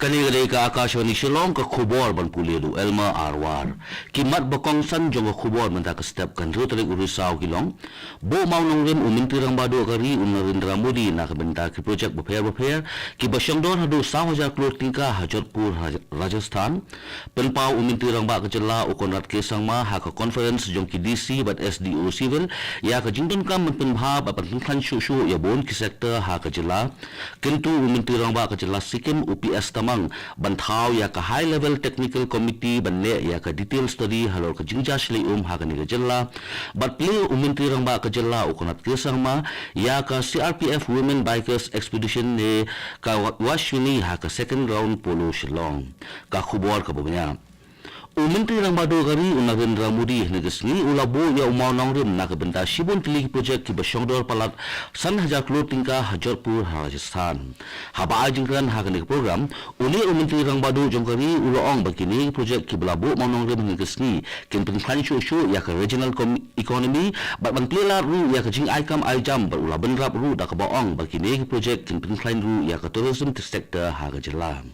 Kani ka Akashwani Shillong ka khubor ban pulidu Elma Arwar kimat bakong san jong ka khubor menta ka step kan rotary urisau kilong bo maunong rem umintirang bado kari Narendra Modi na ka benta ki project bapher ki basyangdon hadu 1000 crore tingka Hajatpur Rajasthan penpau umintirang ba ka jela ukonrat kesang ma ha ka conference jong ki DC bat SDO civil ya ka jingdon kam penbha ba penkan shu ya bon ki sector ha ka jela kentu umintirang ba ka jela Sikkim UPS tamang banthau ya ka high level technical committee banle ya ka detail study halor ka jingja shli ha ka ni ka jella but play uminti rang ba ka jella ukonat kesang ma ya ka CRPF women bikers expedition ne ka washuni ha ka second round polo Shillong ka khubor ka bumya Uminti rang bado kari Narendra Modi negesni ulabo ya umau nongrim na kebenta Shibun Tili project ki basyongdor palat san hajar crore tingka Hajatpur Rajasthan. Haba ajingkan hakani program uli uminti rang bado jongkari uloong bakini project ki belabo mau nongrim negesni kin penkan shu ya ka regional economy bat bantlila ru ya ka jing aikam aijam bat ulaban rap ru da ka baong bakini project kin penkan ru ya ka tourism sector ha ka jelam.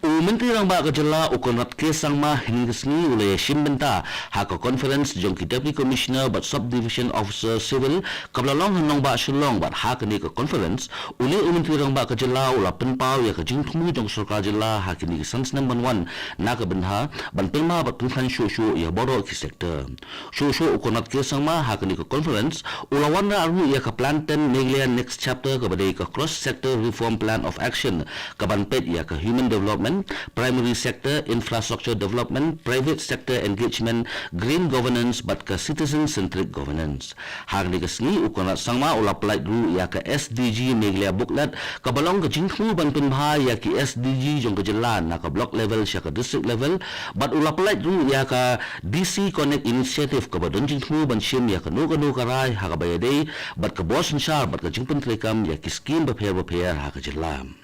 Menteri rang ba ka jela ukonrat kesang ma hingisni ule shimbenta ha ka conference jong ki deputy commissioner but subdivision officer civil kablalong hanong ba Shillong bat ha ka ni ka conference ule menteri rang ba ka jela ula penpau ya ka jingthmu jong sarkar jela ha ki ni sans number 1 na ka benha ban pelma bat tungkhan shu ya bodo ki sector shu ukonrat kesang ma ha ka ni ka conference ula wanra aru ya ka planten Meghalaya next chapter ka badai ka cross sector reform plan of action ka ban pet ya ka human development primary sector infrastructure development private sector engagement green governance but ka citizen centric governance hagni ka sni ukonat sangma ula plait ru ya ka SDG Meghalaya booklet ka balong ka jingkhmu ban penbha ya ki SDG jong ka jelan na ka block level sya ka district level but ula plait ru ya ka DC connect initiative ka badon jingkhmu ban shim ya ka no karai ha ka bayade but ka boss shar but ka jingpen trekam ya ki scheme bapher ha ka jelam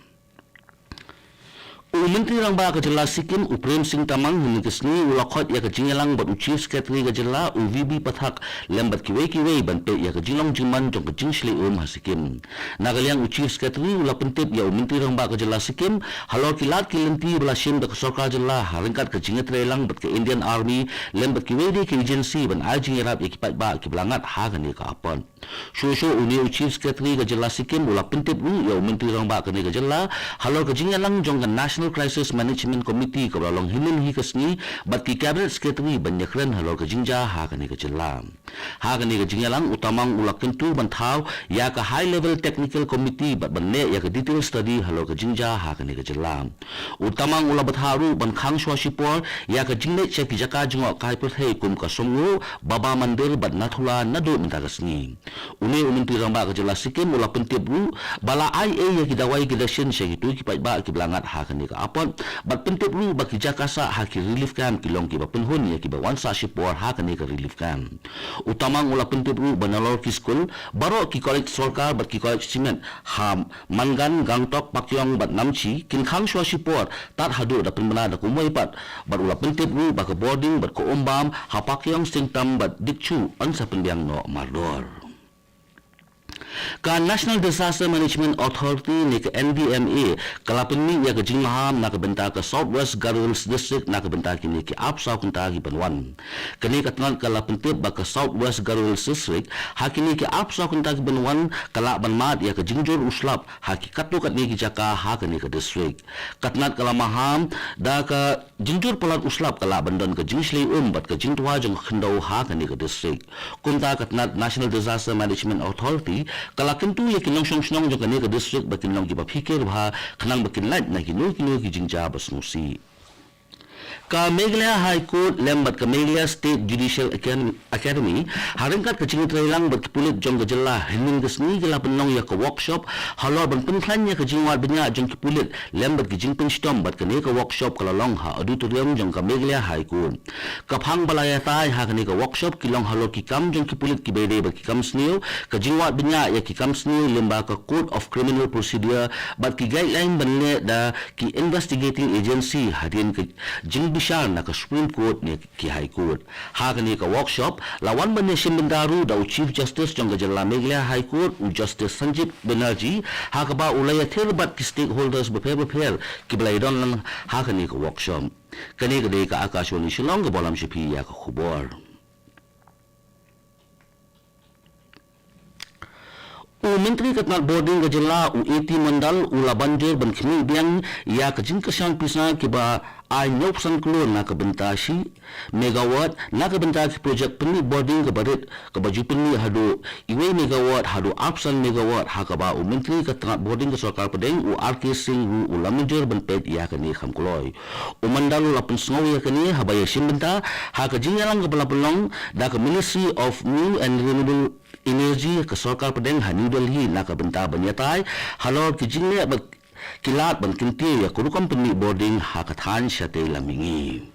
Menteri rang ba ka jela Sikkim Uprem Singh Tamang hingisni ulakot ya ka jingalang bat chief secretary ka jela UVB pathak lembat kiwei ban pe ya ka jinglong jiman jong ka jingsli ha Sikkim nagaliang chief secretary ula pentip ya menteri rang ba ka jela Sikkim halor kilat kilenti bala shim da ka sarkar jela haringkat ka jingetre lang bat ka Indian Army lembat kiwei ki agency ban ai jingerap ya ki pat ba ki belangat ha ka ni ka apon shu uni chief secretary ka jela Sikkim ula pentip ru ya menteri rang ba ka ni ka jela halor ka jingalang jong ka National Crisis Management Committee ka long himin hi kasni bat ki cabinet secretary banyakren halor ka jingja ha ka ni ka jelam ha ka ni ka jingalang utamang ulakentu banthau ya ka high level technical committee bat banne ya ka detail study halor ka jingja ha ka ni ka jelam utamang ula batharu ban khang swashipor ya ka jingne che ki jaka jingo kai perthei kum ka somngu baba mandir bat nathula nadu menta kasni uni uminti ramba ka jela Sikkim ula pentip ru bala IA ya ki dawai ki dashin she ki tu ki pat ba ki belangat ha ka ni ka apon bat pentip ru baki jakasa ha ki relief camp kilong ki ba penhun ya ki ba wansa shipor ha ka ni ka relief camp utamang ula pentip ru banalor ki school baro ki college sarkar bat ki college cement ha mangan gangtok pakyong bat namchi kin khang shwa shipor tat hadu da penbana da kumai pat bat ula pentip ru ba ka boarding bat ko ombam ha pakyong singtam bat dikchu an sa pendiang no mardor ka National Disaster Management Authority ni ka NDMA kalapin ya ka jingham na ka benta ka Southwest Girls District na ka benta kini ki apsa kunta ki banwan kani ka tangan kalapin tip ba ka Southwest Girls District hakini ki apsa kunta ki banwan kala banmat ya ka jingjor uslap hakikat kat ni ki jaka ha kani ka district katnat kalamaham da ka jingjor palat uslap kala bandon ka jingsli bat ka jingtwa jong khendau ha kani ka district kunta katnat National Disaster Management Authority kala kentu ya kinong song jong kani ka district bakin long ki ba fikir ba kanang bakin light na kinu ki jingja basnusi ka Meghalaya High Court lembat ka Meghalaya State Judicial Academy haringkat ka jingitre lang bat pulit jong ka jela hining gesni gela penong ya ka workshop halor ban penklan ya ka jingwat benya jong ki pulit lembat ki jingpen stom bat ka ni ka workshop kala long ha auditorium jong ka Meghalaya High Court ka phang balaya tai ha ka ni ka workshop kilong halor ki kam jong ki pulit ki bede ba ki kam sneu ka jingwat benya ya ki kam sneu lemba ka Code of Criminal Procedure bat ki guideline banle da ki investigating agency hadin ka jing bishar na ka Supreme Court ni ki High Court ha ka ni ka workshop lawan ban nation bendaru da Chief Justice jong Jalla Meghalaya High Court u Justice Sanjeev Banerjee ha ka ba ulaya therbat ki stakeholders beper ki belai don lang ha ka ni ka workshop kani ka dei ka Akashwani Shillong ka bolam shipi ya ka khubor u menteri katnat boarding ke jela u eti mandal u labanjer ban khmi biang ya ka jing ka sang pisa ki ba ai nyop san klo na ka bentashi megawatt na ka bentaki project peni boarding ke barit ka baju peni hado iwe megawatt hado apsan megawatt ha ka ba u menteri katnat boarding ke sarkar pedeng u RK Singh u labanjer ban pet ya ka ni kham kloi u mandal u lapun sngow ya ka ni habaya simbenta ha ka jing yalang ka balapulong da ka Ministry of New and Renewable Energy ke sarkar pedeng ha New Delhi na ka benta banyatai halor ki jingle ba kilat ban kinti ya kuru company boarding ha ka than syate lamingi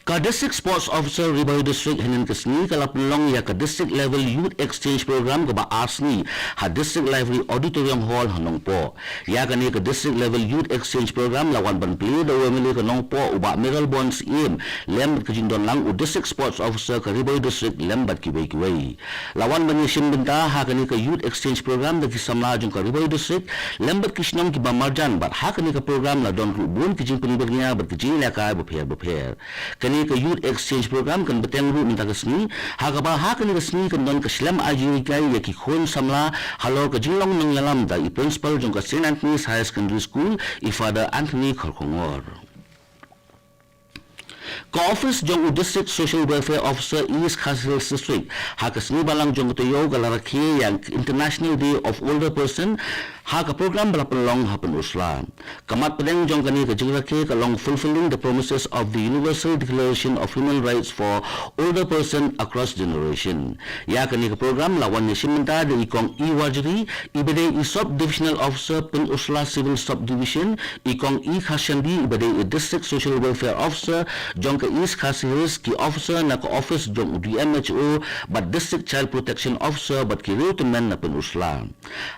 ka district sports officer Ribayu district hanin kasni kala pelong ya ka district level youth exchange program ka ba asni ha district library auditorium hall hanong po ya ka ni ka district level youth exchange program lawan ban pli da wemili ka nong po uba medal bonds im lem ka jindon lang u district sports officer ka Ribayu district lembat ki wei lawan ban sim benta ha ka ni ka youth exchange program da kisamla jong ka Ribayu district lembat kisnong ki ba marjan bat ha ka ni ka program la don rubun ki jing penibirnya bat ki jing la ka beper kani ka youth exchange program kan beteng ru minta kasni ha ka ba ha kan kasni kan don ka Islam ajiri kai ya ki khon samla halor ka jinglong nang yalam da i principal jong ka St Anthony's High Secondary School i Father Anthony Kharkhongor ka office jong district social welfare officer East Khasil district ha kasni balang jong to yo galaraki yang International Day of Older Person ha ka program balapalong hapen usla kamat pedeng jong kani ka jingrake ka long fulfilling the promises of the Universal Declaration of Human Rights for Older Person across generation ya kani ka program lawan ni simenta de ikong iwajri ibede i sub divisional officer pen usla civil subdivision ikong i khashandi ibede i district social welfare officer jong ka East Khasis ki officer na ka office jong DMHO but district child protection officer but ki reutemen na pen usla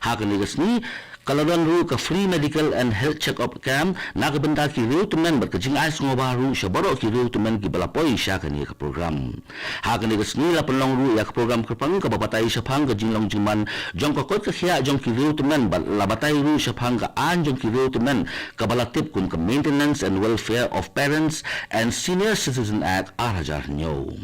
ha kani kasni kaladan ru ka free medical and health check-up camp na ka benda ki reutemen bat ka jingay sngo baru syabaro ki reutemen ki balapoi sya kani ka program ha kani ka sni la penlong ru ya ka program kerpang ka babatai syapang ka jinglong jiman jong ka kot ka khia jong ki reutemen bat labatai ru syapang ka an jong ki reutemen ka balatip kun ka Maintenance and Welfare of Parents and Senior Citizen Act arhajar nyo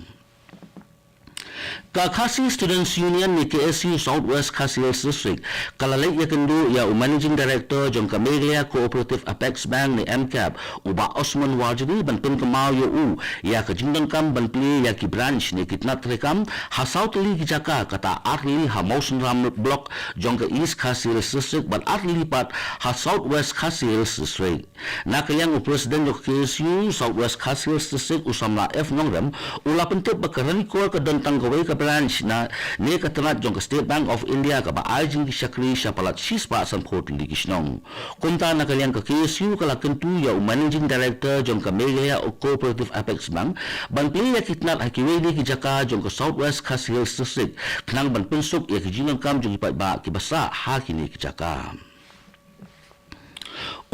ka Khasi Students Union ni KSU Southwest Khasi District kalalay ya kendu ya Managing Director jong ka Meghalaya Cooperative Apex Bank ni MCAP uba Osman Wajri banpin kamao yo u ya ka jingdang kam banpli ya ki branch ni kitnat rekam hasaw tali ki jaka kata atli ha Mausan Ram block jong ka East Khasi District ban atli pat ha Southwest Khasi District na kayang President jong KSU Southwest Khasi District usamla F Nongram ula pentep bakarani ko ka dantang gawai ka branch na ne katanat jong ka State Bank of India ka ba ajing syakri syapalat sispa sampot ligisnong kunta na kalian ka KSU kala kentu ya Managing Director jong ka Meghalaya Cooperative Apex Bank banpli ya kitnat hakiweli ki jaka jong ka Southwest Khasi District knang ban pensuk ya kijinang kam jong ipat ba kibasa hakini ki jaka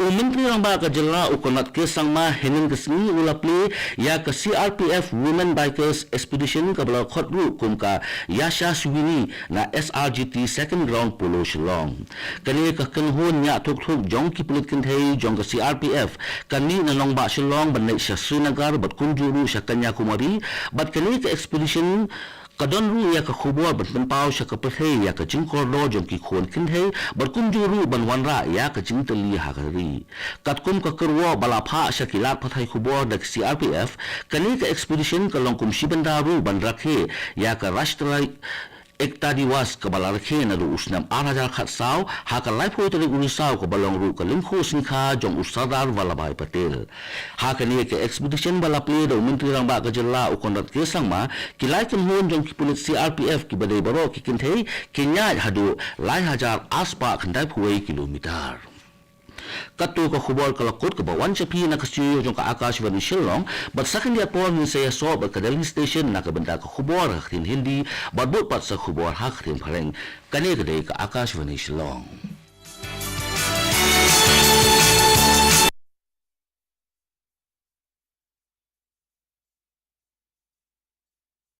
Menteri Rang Ba ka jela ukonat kesang ma henin kesni ulapli ya ka CRPF Women Bikers Expedition ka bala khotru kum ka Yasha Swini na SRGT Second Ground Polo Shillong kani ka kanhon nya thuk jong ki pulit kinthei jong ka CRPF kani na Long Ba Shillong banai sa Srinagar bat kunjuru sa Kanyakumari bat kani ka expedition kadon ru ya ka khubor ban pau sha ka pathe ya ka jingkor lo jong ki khon kin he bar kum juru ban wanra ya ka jingtali ha ka ri kat kum ka kerwo bala pha sha ki lat pathai khubor dak CRPF kani ka expedition ka long kum shibanda ru ban rakhe ya ka rashtra ekta diwas ka balarkhe na ru usnam arajar khatsaw ha ka life hoitari urisaw ka balong ru ka limkho sinkha jong Sardar Vallabhbhai Patel ha ka ni ka expedition bala ple do Menteri Rang Ba ka jela ukondat ke sangma kilai kin hon jong ki pulit CRPF ki badai baro ki kinthei kenya hadu lai hajar aspa khandai phuai kilometer Katu ka khubor kalakot ka bawan sapi na kasiyo jong ka Akashvani Shillong bat sakin dia por min saya so bat kadaling station na ka benda ka khubor hakin Hindi bat bot pat sa khubor hakin phaleng kane kadai ka Akashvani Shillong.